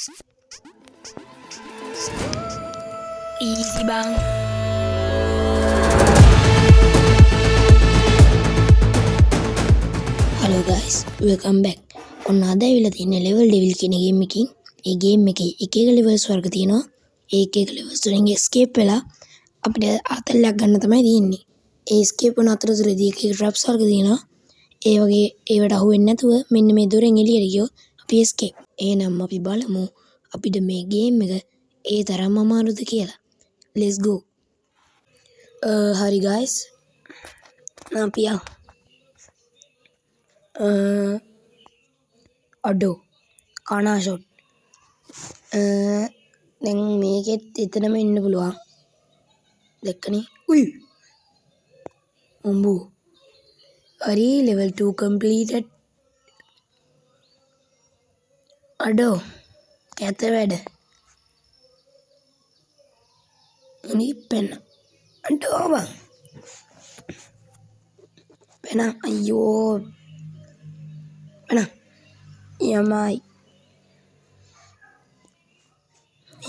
Easy bang. Hello guys, welcome back. ඔන්න අද ඇවිල්ලා තියෙන්නේ level devil කියන game එකකින්. ඒ game එකේ එක එක levels වර්ග තියෙනවා. ඒ එක levels වලින් escape වෙලා අපිට අතල්ලක් ගන්න තමයි තියෙන්නේ. ඒ escape වන අතරතුරදී එක traps වර්ග තියෙනවා. ඒ වගේ ඒවට අහු වෙන්නේ නැතුව මෙන්න මේ දොරෙන් එළියට ගියොත් අපි escape. එහෙනම් අපි බලමු අපිට මේ game එක ඒ තරම්ම අමාරුද කියලා. Let's go. Hari guys. අපි යමු. අඩෝ කනා ෂොට්. දැන් මේකෙත් එතනම ඉන්න පුළුවන්. දැක්කනේ. උයි. උඹු. හරි level 2 completed. අඩෝ කැත වැඩ. නිප්පෙන. අඩෝ බං. පෙන අයියෝ. පෙන. යමයි.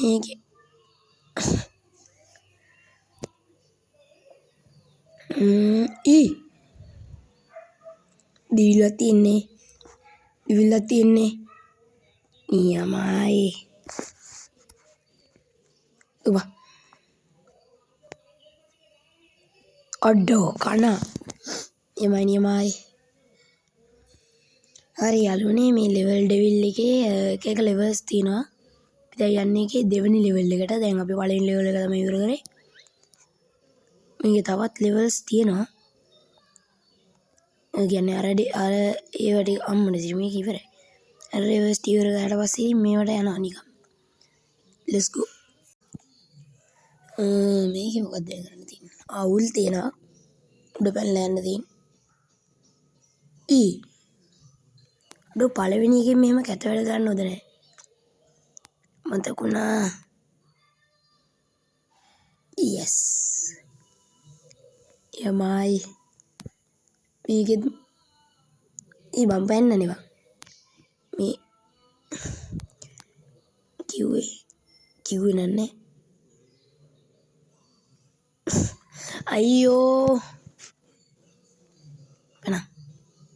මේකේ. දීලා තියන්නේ. යමයි. උබා. අඩෝ කනා. යමයි. හරි යාළුවනේ මේ level devil එකේ එක levels තියෙනවා. අපි දැන් යන්නේ ඒකේ දෙවෙනි level එකට. දැන් අපි පළවෙනි level එක තමයි ඉවර කරේ. මේකේ තවත් levels තියෙනවා. ඒ කියන්නේ අර ඒවා ටික අම්මනේ මේක ඉවරයි. අර levels ඉවර කරලා පස්සේ මේවට යනවා නිකන්. Let's go. මේකේ මොකක්ද කරන්න තියෙන්නේ? අවුල් තියෙනවා. උඩ පැනලා යන්න තියෙන්නේ. අඩෝ පළවෙනි එකෙන් මෙහෙම කැත වැඩ ගන්න හොඳ නැහැ. මතකුණා. yes. යමයි. මේකෙත් මම පෙන්නන්නේ බං. මේ කිව්වේ නන්නේ. අයියෝ.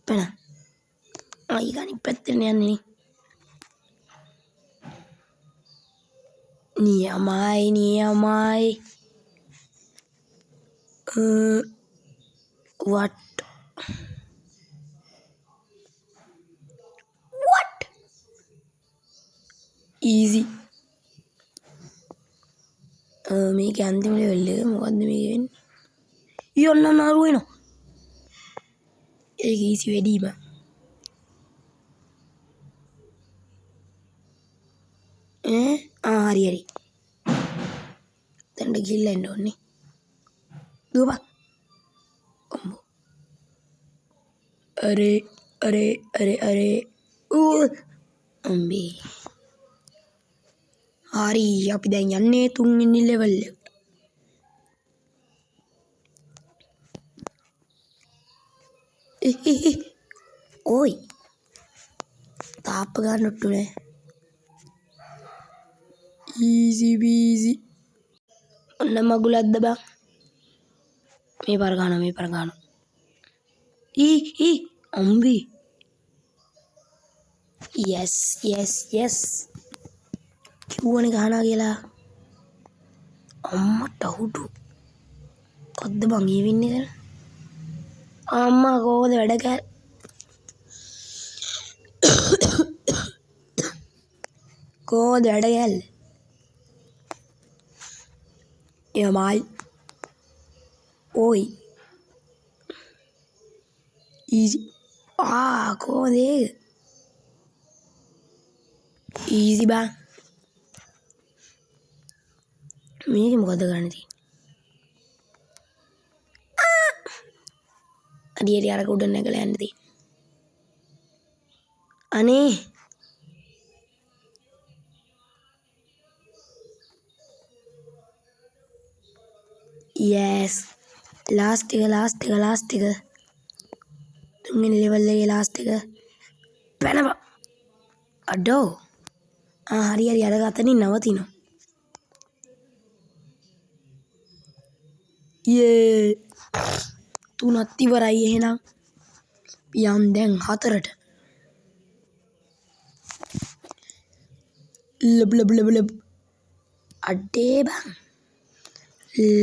පෙන. අයිය ගනි පැත්තට යන්නේ. නියමයි. What? Easy. මේක අන්තිම level එක මොකද්ද මේක වෙන්නේ? යන්න නරු වෙනවා. ඒක easy වැඩි බං. හරි. දැන් ගිහිල්ලා එන්න ඕනේ. දුවපන්. අම්මෝ. අරේ. අම්බේ. හරි අපි දැන් යන්නේ තුන්වෙනි level එකට. ඔයි. තාප්ප ගන්න ඔට්ටුනේ. easy peasy. ඔන්න මගුලක්ද බං. මේ පාර ගන්නවා. අම්බි. yes. කිව්වනේ ගහනවා කියලා. අම්මට හුඩු. කොද්ද බං ඊ වෙන්නේ කියලා. අම්මා කොහොමද වැඩ කරන්නේ? කොහොමද වැඩ කරන්නේ? යමයි. ඔයි. easy. කොහොමද ඒක? easy බං. මේක මොකද ගන්න තියෙන්නේ? අඩියට අර උඩ නැගලා යන්න තියෙන්නේ. අනේ yes. last එක. තුන්වෙනි level එකේ last එක. පැනපන්. අඩෝ. හරි හරි අර අතනින් නවතිනවා. යේ 3ත් ඉවරයි එහෙනම්. යන් දැන් 4ට. ලබ ලබ ලබ ලබ අඩේ බං.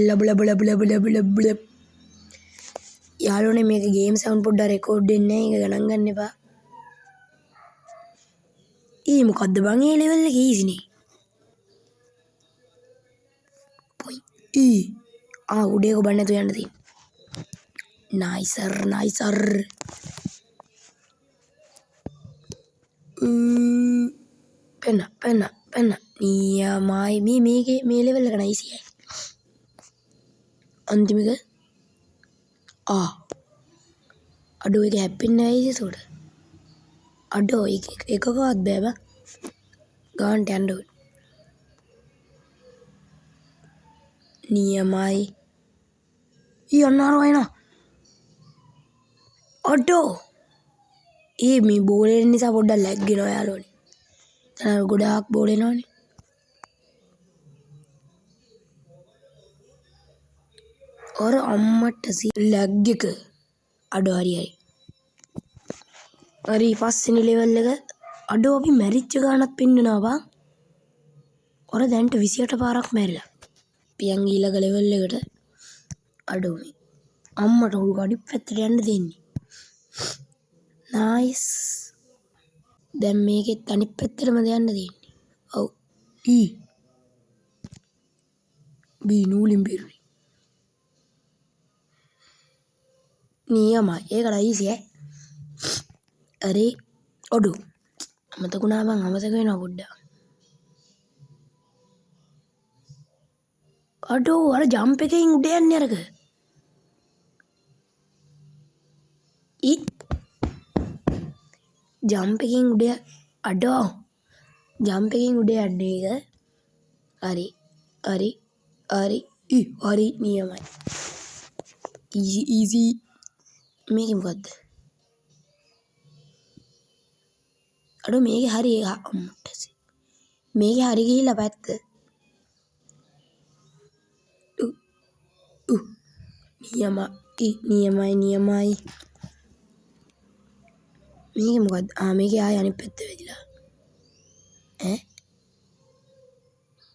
ලබ ලබ ලබ ලබ ලබ ලබ ලබ. යාළුවනේ මේක ගේම් සවුන්ඩ් පොඩ්ඩක් රෙකෝඩ් වෙන්නේ නැහැ. ඒක ගණන් ගන්න එපා. මොකද්ද බං මේ ලෙවල් එක ඊසිනේ. උඩේ කොබන්න නැතුව යන්න තියෙන්නේ. නයිසර් නයිසර්. පෙන්න නියමයි මේකේ මේ ලෙවල් එක නයිසියි. අන්තිමක අඩෝ එක හැප්පෙන්නේ නැහැ ඒසොට. අඩෝ එකකවත් බෑ බං. ගාන්ට යන්න ඕනේ. නියමයි. අන්නාරෝ එනවා. අඩෝ මේ බෝල් එන නිසා පොඩ්ඩක් ලැග් වෙනවා යාළුවනේ. තන ගොඩාක් බෝල් එනවනේ. ඔර අම්මට ලැග් එක. අඩෝ හරි. හරි පස්වෙනි ලෙවල් එක. අඩෝ අපි මැරිච්ච ගානක් පෙන්නනවා බං. ඔර දැන්ට 28 පාරක් මැරිලා. පියන් ඊළඟ ලෙවල් එකට. අඩෝ මේ අම්මට උඩු අනිත් පැත්තට යන්න දෙන්නේ. නයිස්. දැන් මේකෙත් අනිත් පැත්තටම යන්න දෙන්නේ. ඔව්. බී නූලින් බිරුයි. නියමයි. ඒක රයිසි ඈ. අරේ ඔඩු. අමතකුණා බං අමතක වෙනවා පොඩ්ඩක්. අඩෝ අර ජම්ප් එකෙන් උඩ යන්නේ අරක. ජම්ප් එකෙන් උඩ අඩෝ ජම්ප් එකෙන් උඩ යන්නේ එක. හරි නියමයි. ඊසි මේක මොකද්ද? අඩෝ මේක හරි අම්මට. මේක හරි ගිහිල්ලා පැත්ත. නියමයි. මේක මොකද්ද? මේක ආය අනිත් පැත්ත වෙදිලා.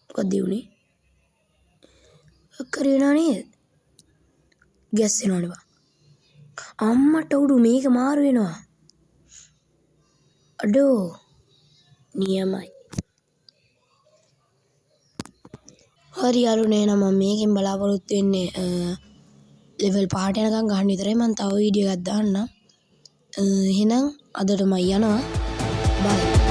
මොකක්ද උනේ? කරේනා නේද? ගැස් වෙනවනේ බා. අම්මට උඩු මේක මාරු වෙනවා. අඩෝ නියමයි. හරි අරුනේ නම් මම මේකෙන් බලාපොරොත්තු වෙන්නේ ලෙවල් 5ට යනකම් ගන්න විතරයි. මම තව වීඩියෝ එකක් දාන්නම්. එහෙනම් අදට මම යනවා. බයි.